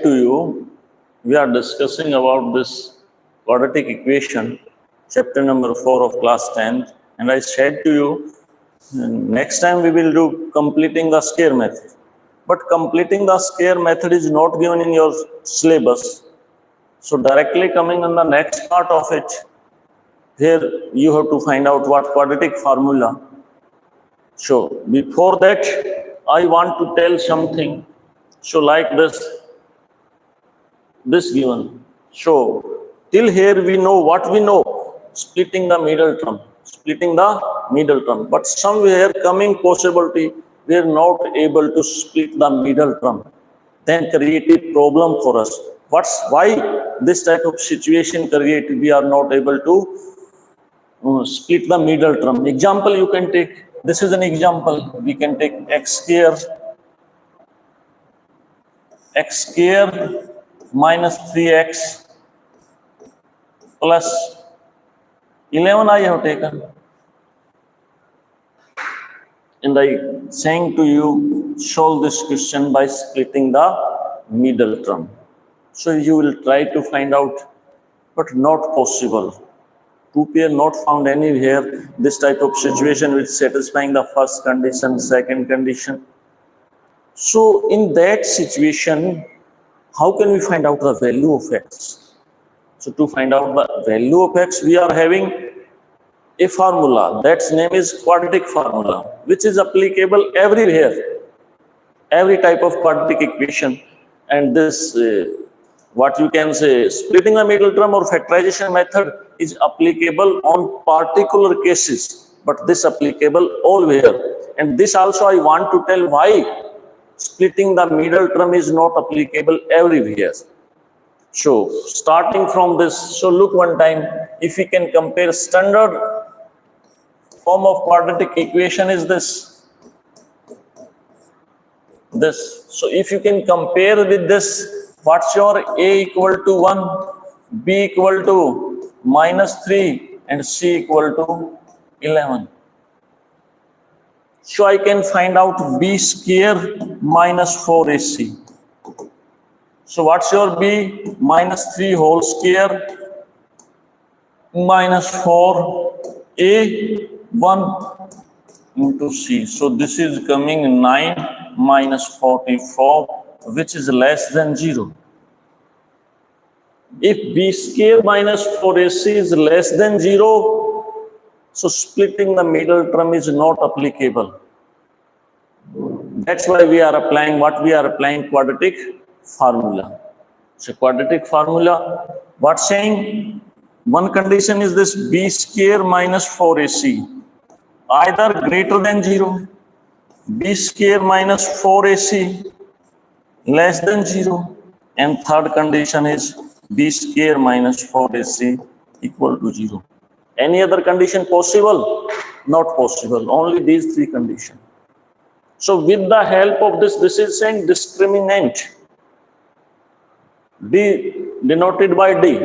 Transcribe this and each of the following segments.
to you, we are discussing about this quadratic equation, chapter number 4 of class 10, and I said to you, next time we will do completing the square method. But completing the square method is not given in your syllabus. So directly coming on the next part of it, here you have to find out what quadratic formula. So before that, I want to tell something. So like this given. So till here we know what we know, splitting the middle term, but somewhere coming possibility we are not able to split the middle term, then create a problem for us. Why this type of situation create we are not able to split the middle term? Example you can take, this is an example, we can take x square minus 3x plus 11 I have taken. And I saying to you, solve this question by splitting the middle term. So you will try to find out, but not possible. Two pair not found anywhere. This type of situation which satisfying the first condition, second condition. So in that situation, how can we find out the value of x? So to find out the value of x, we are having a formula, that's name is quadratic formula, which is applicable everywhere, every type of quadratic equation. And this, what you can say, splitting the middle term or factorization method is applicable on particular cases, but this applicable everywhere. And this also I want to tell why splitting the middle term is not applicable everywhere. So starting from this, so look one time, if we can compare standard form of quadratic equation is this. So if you can compare with this, what's your a equal to 1, b equal to -3 and c equal to 11. So I can find out b square minus 4ac. So what's your b? -3 whole square minus 4a 1 into c. So this is coming 9 minus 44, which is less than 0. If b square minus 4ac is less than 0, so splitting the middle term is not applicable. That's why we are applying what we are applying, quadratic formula. So quadratic formula, what's saying? One condition is this b square minus 4ac, either greater than 0, b square minus 4ac less than 0, and third condition is b square minus 4ac equal to 0. Any other condition possible? Not possible, only these three conditions. So with the help of this is saying discriminant, D denoted by D.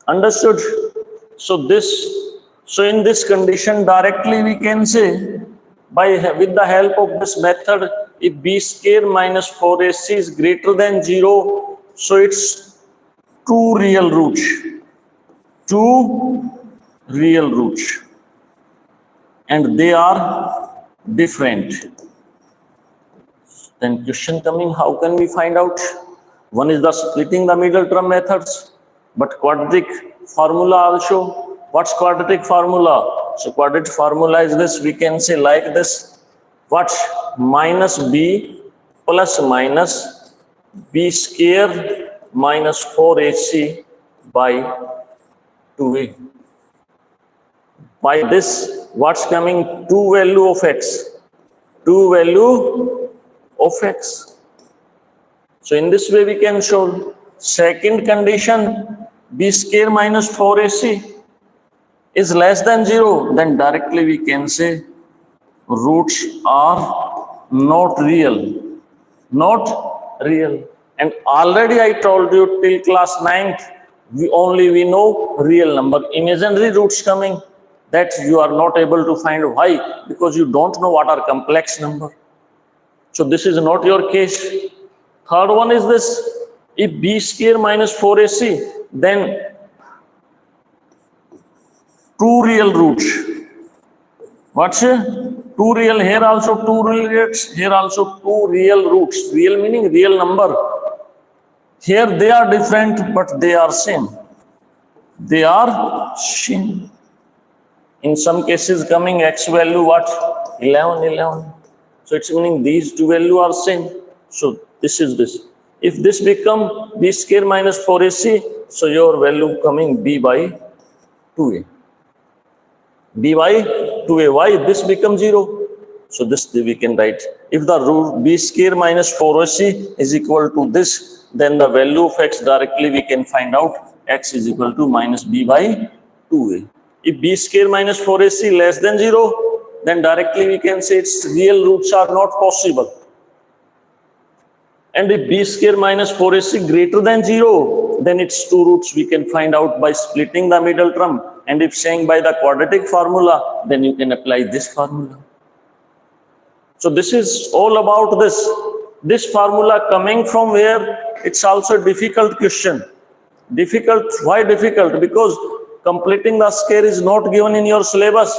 Understood? So in this condition directly we can say, with the help of this method, if b square minus 4ac is greater than 0, so it's two real roots, and they are different. Then question coming, how can we find out? One is the splitting the middle term methods, but quadratic formula also. What's quadratic formula? So quadratic formula is this, we can say like this, what? Minus b plus minus b square minus 4ac by 2a. By this, what's coming? 2 value of x. So in this way we can show. Second condition, b square minus 4ac is less than 0, then directly we can say roots are not real. And already I told you till class 9th, we know real number. Imaginary roots coming, that you are not able to find. Why? Because you don't know what are complex number. So this is not your case. Third one is this. If b square minus 4ac, then two real roots. What's two real? Here also two real roots. Here also two real roots. Real meaning real number. Here they are different, but they are same. They are same. In some cases coming x value what? 11. So it's meaning these two value are same. So this is this. If this become b square minus 4ac, so your value coming b by 2a. b by 2a. Why? This becomes 0. So this we can write. If the root b square minus 4ac is equal to this, then the value of x directly we can find out x is equal to minus b by 2a. If b square minus 4ac less than 0, then directly we can say its real roots are not possible. And if b square minus 4ac greater than 0, then its two roots we can find out by splitting the middle term. And if saying by the quadratic formula, then you can apply this formula. So this is all about this. This formula coming from where? It's also a difficult question. Difficult. Why difficult? Because completing the square is not given in your syllabus.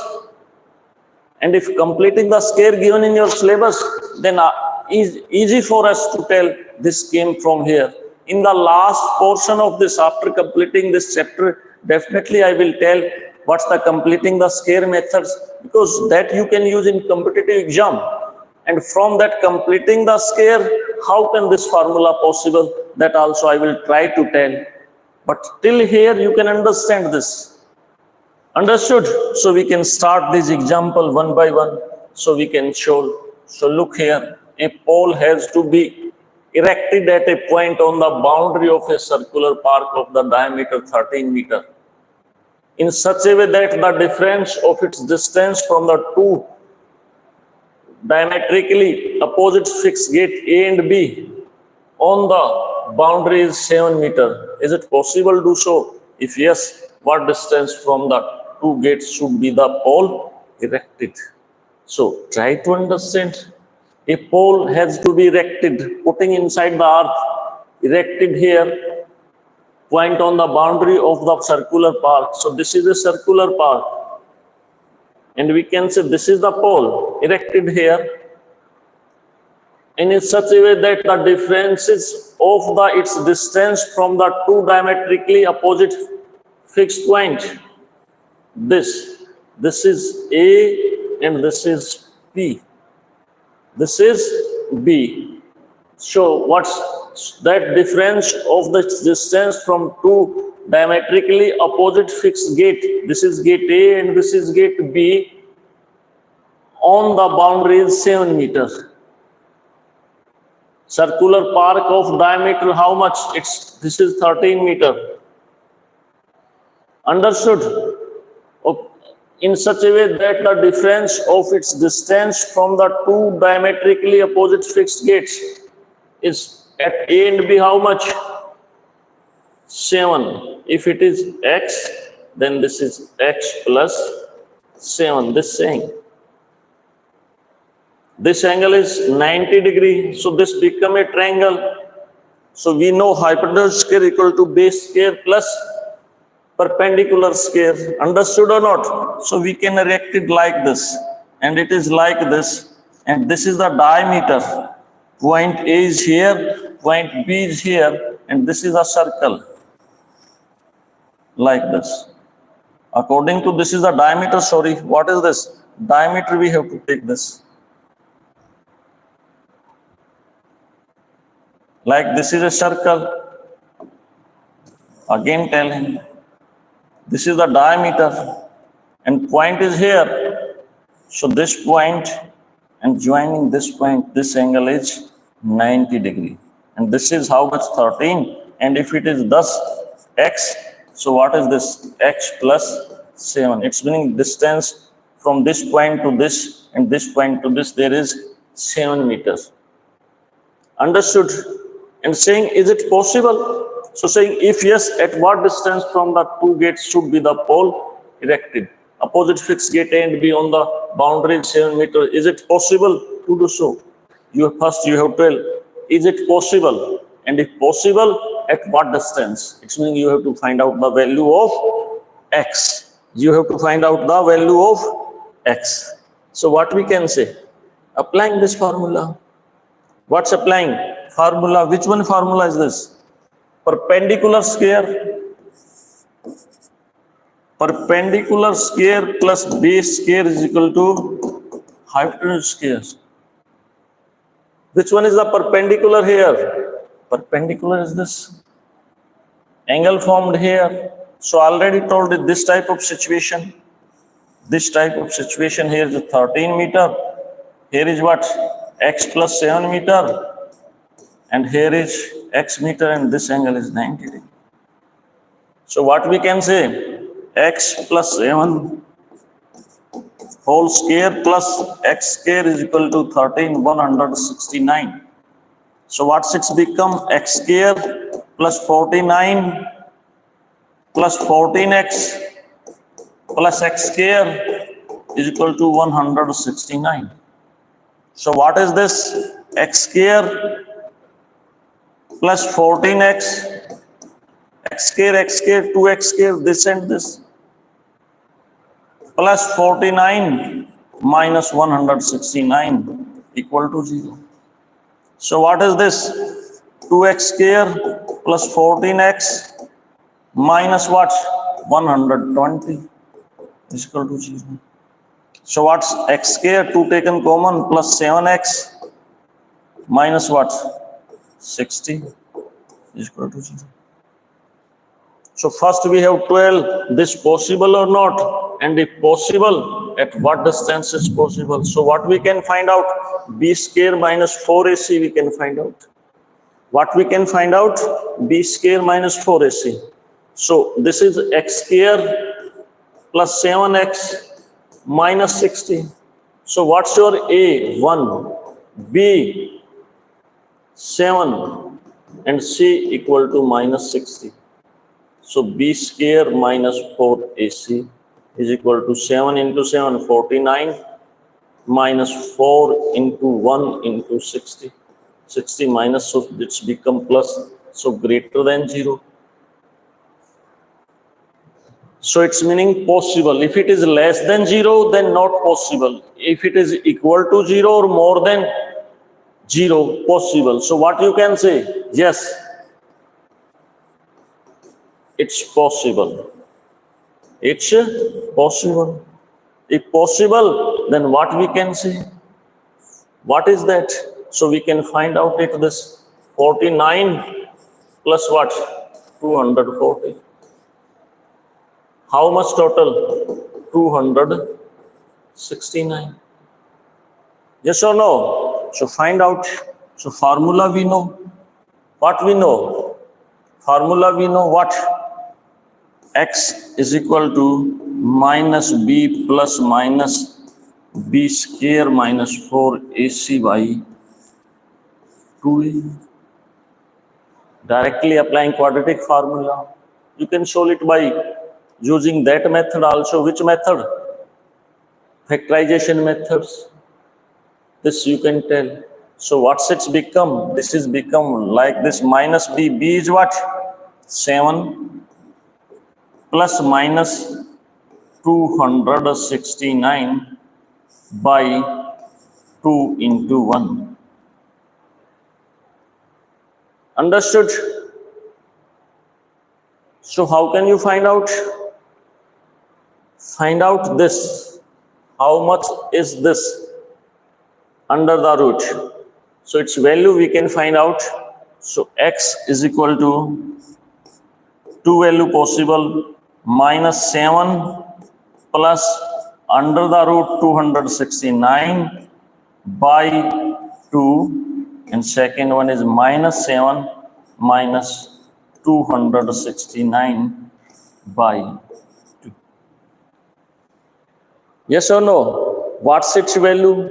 And if completing the square given in your syllabus, then is easy for us to tell this came from here. In the last portion of this, after completing this chapter, definitely I will tell what's the completing the square methods, because that you can use in competitive exam. And from that completing the square, how can this formula possible? That also I will try to tell. But till here you can understand this. Understood? So we can start this example one by one. So we can show. So look here. A pole has to be erected at a point on the boundary of a circular park of the diameter 13 meter in such a way that the difference of its distance from the two diametrically opposite fixed gate A and B on the boundary is 7 meter. Is it possible to do so? If yes, what distance from the two gates should be the pole erected? So try to understand. A pole has to be erected, putting inside the earth, erected here, point on the boundary of the circular park. So this is a circular park. And we can say this is the pole erected here. And in such a way that the differences of its distance from the two diametrically opposite fixed point. This is A and this is P. This is B. So what's that difference of the distance from two diametrically opposite fixed gate? This is gate A and this is gate B. On the boundary is 7 meters. Circular park of diameter how much? This is 13 meter. Understood? In such a way that the difference of its distance from the two diametrically opposite fixed gates is at A and B how much? 7. If it is x, then this is x plus 7. This saying. This angle is 90 degrees. So this become a triangle. So we know hypotenuse square equal to base square plus perpendicular square. Understood or not? So we can erect it like this, and it is like this, and this is the diameter. Point A is here, point B is here, and this is a circle like this. According to this is the diameter. Sorry, what is this? Diameter we have to take this. Like this is a circle. Again tell him. This is the diameter and point is here. So this point and joining this point, this angle is 90 degree. And this is how much? 13. And if it is thus x, so what is this? X plus 7. It's meaning distance from this point to this and this point to this, there is 7 meters. Understood? And saying, is it possible? So saying, if yes, at what distance from the two gates should be the pole erected? Opposite fixed gate A and B on the boundary 7 meters. Is it possible to do so? First you have to tell Is it possible? And if possible, at what distance? It means you have to find out the value of x. You have to find out the value of x. So what we can say? Applying this formula. What's applying? Formula. Which one formula is this? Perpendicular square. Perpendicular square plus base square is equal to hypotenuse square. Which one is the perpendicular here? Perpendicular is this. Angle formed here. So already told you this type of situation. This type of situation here is 13 meter. Here is what? X plus 7 meter. And here is x meter, and this angle is 90 degree. So what we can say? X plus 7 whole square plus x square is equal to 13,169. So what's it become? X square plus 49 plus 14x plus x square is equal to 169. So what is this? X square plus 14x, x square, 2x square, this and this, plus 49 minus 169 equal to 0. So what is this? 2x square plus 14x minus what? 120 is equal to 0. So what's x square? 2 taken common plus 7x minus what? 60 is equal to 0. So first we have 12. This possible or not? And if possible, at what distance is possible? So what we can find out? B square minus 4AC we can find out. What we can find out? B square minus 4AC. So this is x square plus 7x minus 60. So what's your A? 1. B 7 and C equal to minus 60. So B square minus 4AC is equal to 7 into 7, 49 minus 4 into 1 into 60. 60 minus, so it's become plus, so greater than 0. So it's meaning possible. If it is less than 0, then not possible. If it is equal to 0 or more than 0, possible. So what you can say? Yes, it's possible. It's possible. If possible, then what we can say? What is that? So we can find out it this 49 plus what? 240. How much total? 269. Yes or no? So find out. So formula we know. What we know? Formula we know what? X is equal to minus B plus minus B square minus 4AC by 2A. Directly applying quadratic formula. You can solve it by using that method also. Which method? Factorization methods. This you can tell. So what's it become? This is become like this minus B. B is what? 7 plus minus 269 by 2 into 1. Understood? So how can you find out? Find out this. How much is this under the root? So its value we can find out. So x is equal to 2 value possible minus 7 plus under the root 269 by 2, and second one is minus 7 minus 269 by 2. Yes or no? What's its value?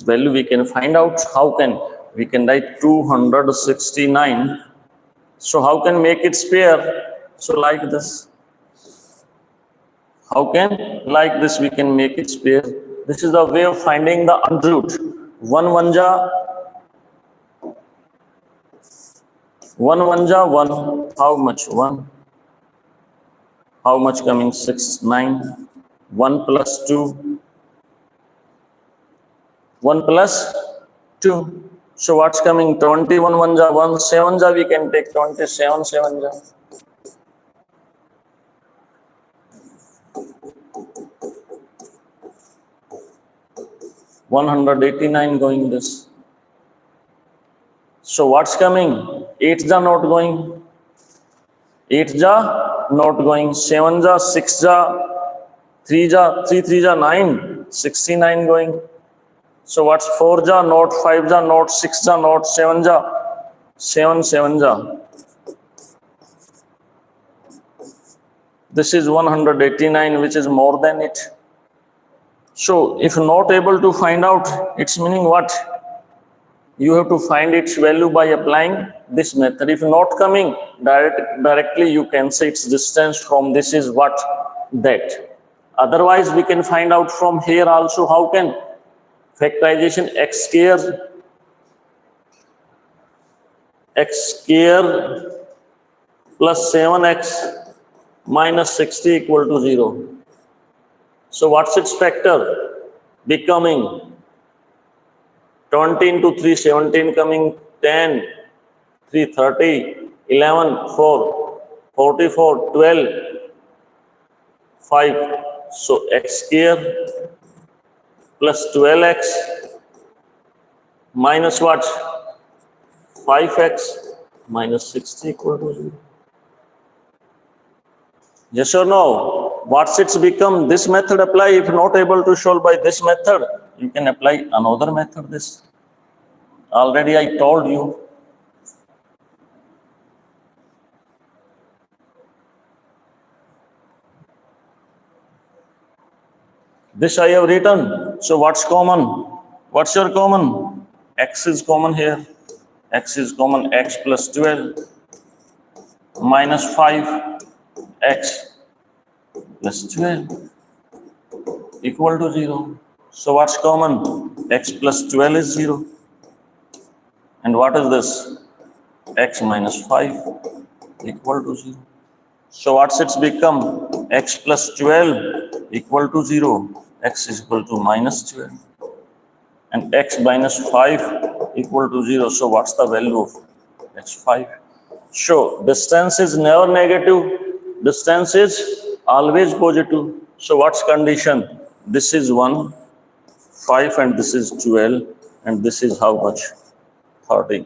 Value we can find out. How can? We can write 269. So how can make it pair? So like this. How can? Like this we can make it pair. This is the way of finding the under root. 1 1 ja 1 1 ja 1. How much? 1. How much coming? 6, 9. 1 plus 2. 1 plus 2. So what's coming? 21 1 ja 1. 7 ja we can take 27 7 ja. 189 going this. So what's coming? 8 ja not going. 8 ja not going. 7 ja 6 ja 3 ja 3 3 ja 9. 69 going. So what's 4 ja not, 5 ja not, 6 ja not, 7 ja 7 7 ja. This is 189, which is more than it. So if not able to find out, it's meaning what? You have to find its value by applying this method. If not coming directly, you can say its distance from this is what? That. Otherwise, we can find out from here also. How can? Factorization x square plus 7x minus 60 equal to 0. So what's its factor? Becoming 20 into 3, 17 coming 10, 3, 30, 11, 4, 44, 12, 5. So x square plus 12x minus what? 5x minus 60 equal to 0. Yes or no? What's it's become? This method apply. If not able to solve by this method, you can apply another method. This already I told you. This I have written. So what's common? What's your common? X is common here. X is common. X plus 12 minus 5x plus 12 equal to 0. So what's common? X plus 12 is 0. And what is this? X minus 5 equal to 0. So what's it's become? X plus 12 equal to 0. X is equal to minus 12. And x minus 5 equal to 0. So what's the value of x5? So distance is never negative. Distance is always positive. So what's condition? This is 1, 5, and this is 12. And this is how much? 30.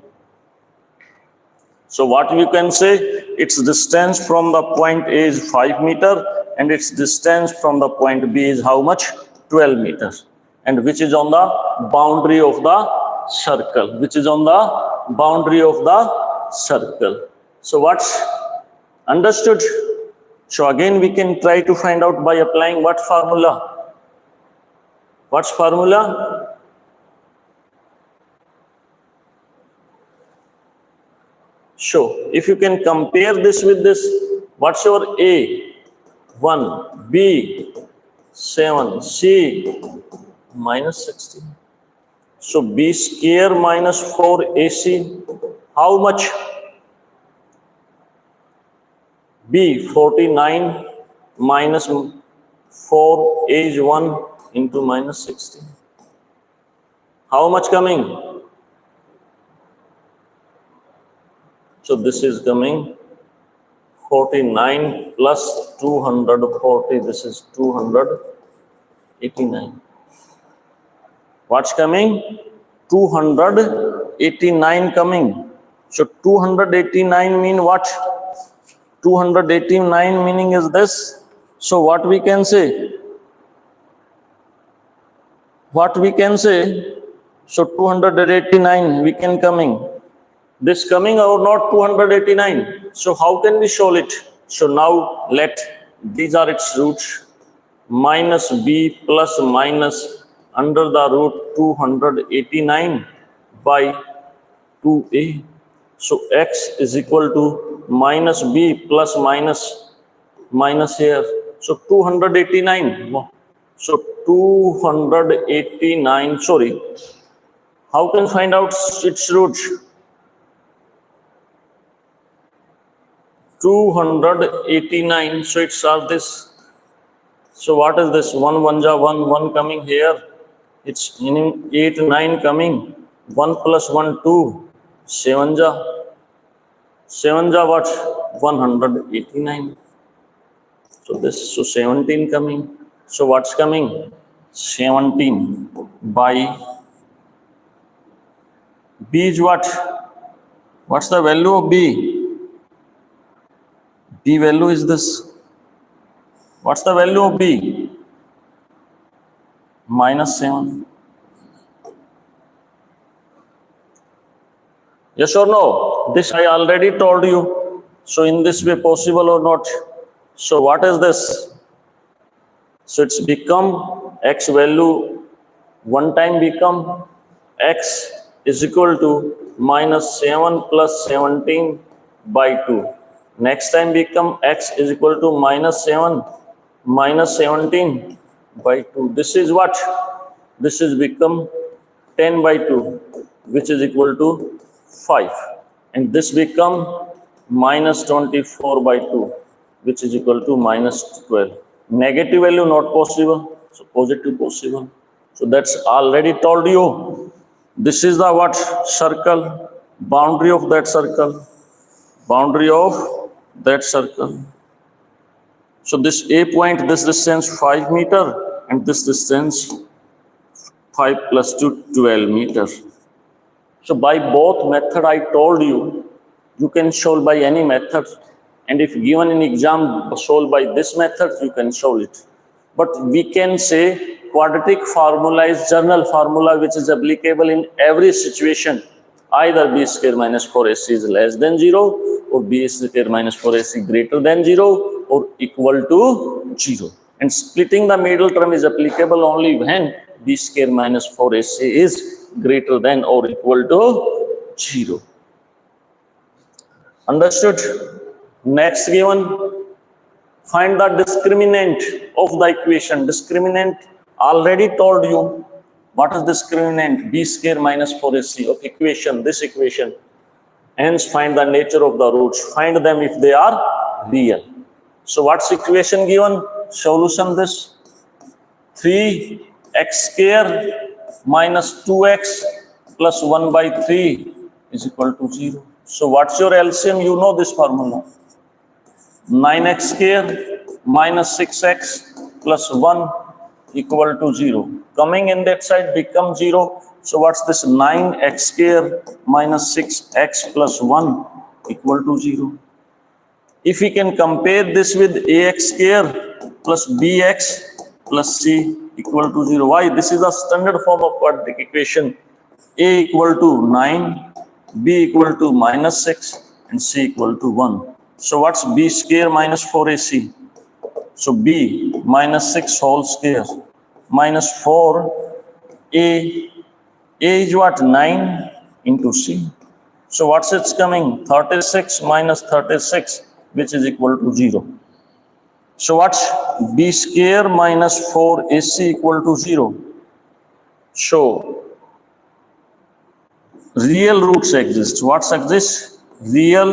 So what you can say? Its distance from the point A is 5 meter. And its distance from the point B is how much? 12 meters. And which is on the boundary of the circle. Which is on the boundary of the circle. So what's understood? So again we can try to find out by applying what formula? What's formula? So if you can compare this with this, what's your A? 1, B, 7, C, minus 16. So B square minus 4AC, how much? B 49 minus 4 is 1 into minus 16. How much coming? So this is coming 49 plus 240. This is 289. What's coming? 289 coming. So 289 mean what? 289 meaning is this. So what we can say? What we can say? So 289 we can coming. This coming or not 289. So how can we solve it? So now let these are its roots. Minus b plus minus under the root 289 by 2a. So x is equal to minus b plus minus here. So 289. So 289, sorry. How can find out its roots? 289. So it's are this. So what is this? 1 1 ja 1 1 coming here. It's meaning 8 9 coming. 1 plus 1 2. 7 ja. 7 ja what? 189. So this, so 17 coming. So what's coming? 17 by B is what? What's the value of B? B value is this. What's the value of B? -7. Yes or no? This I already told you. So in this way possible or not? So what is this? So it's become X value one time become X is equal to -7 plus 17 by 2. Next time become X is equal to -7 minus 17 by 2. This is what? This is become 10 by 2, which is equal to 5. And this become -24 by 2, which is equal to -12. Negative value not possible, so positive possible. So that's already told you. This is the what? Circle, boundary of that circle, boundary of that circle. So this A point, this distance 5 meter, and this distance 5 plus 2, 12 meters. So by both method I told you, you can solve by any method. And if given an exam solved by this method, you can solve it. But we can say quadratic formula is general formula which is applicable in every situation. Either b square minus 4ac is less than 0, or b square minus 4ac greater than 0, or equal to 0. And splitting the middle term is applicable only when b square minus 4ac is greater than or equal to 0. Understood? Next given, find the discriminant of the equation. Discriminant, already told you. What is discriminant? B square minus 4ac of equation, this equation. Hence find the nature of the roots. Find them if they are real. So what's equation given? Solution this. 3x square minus 2x plus 1 by 3 is equal to 0. So what's your LCM? You know this formula. 9x square minus 6x plus 1 equal to 0. Coming in that side become 0. So what's this? 9x square minus 6x plus 1 equal to 0. If we can compare this with ax square plus bx plus c equal to 0. Why? This is a standard form of quadratic equation. A equal to 9, b equal to -6, and c equal to 1. So what's b square minus 4ac? So b minus 6 whole square minus 4 a is what? 9 into c. So what's it's coming? 36 minus 36, which is equal to 0. So what's b square minus 4ac equal to 0? So real roots exist. What exists? Real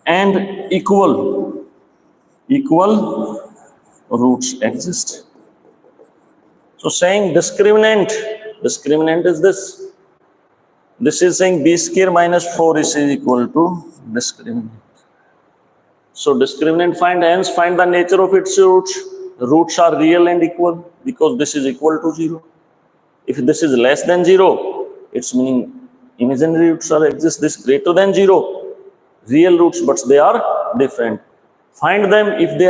and equal roots exist. So saying discriminant is this. This is saying b square minus 4 is equal to discriminant. So discriminant find, hence find the nature of its roots. Roots are real and equal because this is equal to 0. If this is less than 0, it's meaning imaginary roots are exist. This greater than 0. Real roots, but they are different. Find them if they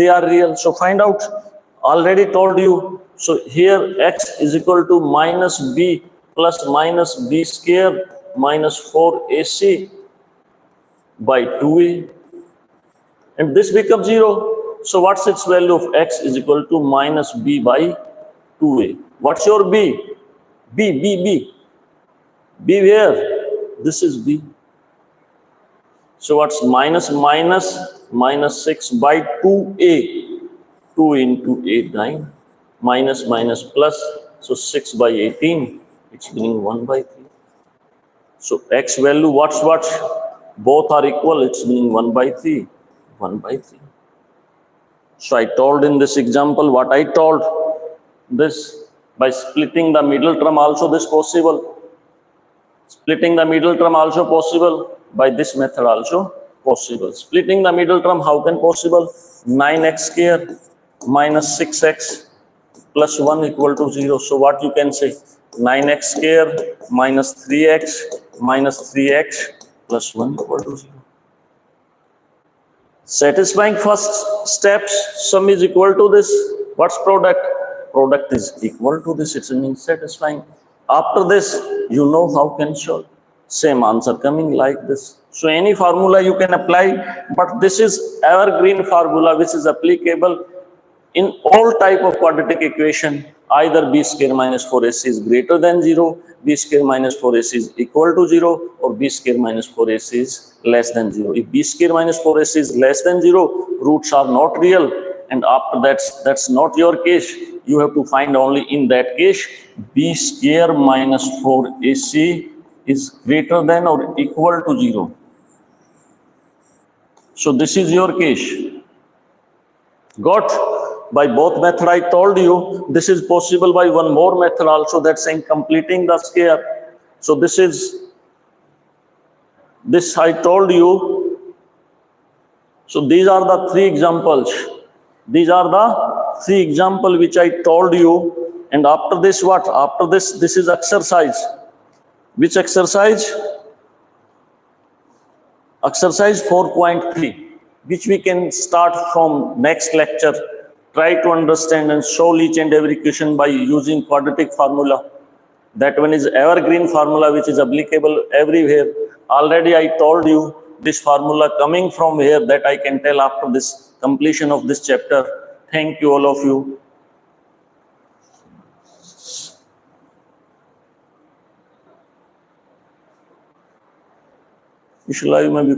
are real. So find out. Already told you. So here x is equal to minus b plus minus b square minus 4ac by 2a. And this becomes 0. So what's its value of x is equal to minus b by 2a. What's your b? B where? This is b. So what's minus 6 by 2a. 2 into 8, 9. Minus plus. So 6 by 18. It's meaning 1 by 3. So x value, what's what? Both are equal, it's meaning 1 by 3, 1 by 3. So I told in this example what I told, this by splitting the middle term also this possible. Splitting the middle term also possible, by this method also possible. Splitting the middle term, how can possible? 9x square minus 6x plus 1 equal to 0. So what you can say? 9x square minus 3x plus 1 equal to 0. Satisfying first steps, sum is equal to this. What's product? Product is equal to this. It means satisfying. After this, you know how can solve. Same answer coming like this. So any formula you can apply, but this is evergreen formula which is applicable in all type of quadratic equation. Either b square minus 4ac is greater than 0, b square minus 4ac is equal to 0, or b square minus 4ac is less than 0. If b square minus 4ac is less than 0, roots are not real, and after that's not your case. You have to find only in that case b square minus 4ac is greater than or equal to 0. So this is your case. Got? By both method I told you, this is possible by one more method also, that's saying completing the square. So this I told you. So these are the three examples. These are the three examples which I told you. And after this what? After this is exercise. Which exercise? Exercise 4.3, which we can start from next lecture. Try to understand and solve each and every question by using quadratic formula. That one is evergreen formula which is applicable everywhere. Already I told you this formula coming from here, that I can tell after this completion of this chapter. Thank you all of you. Inshallah, you may be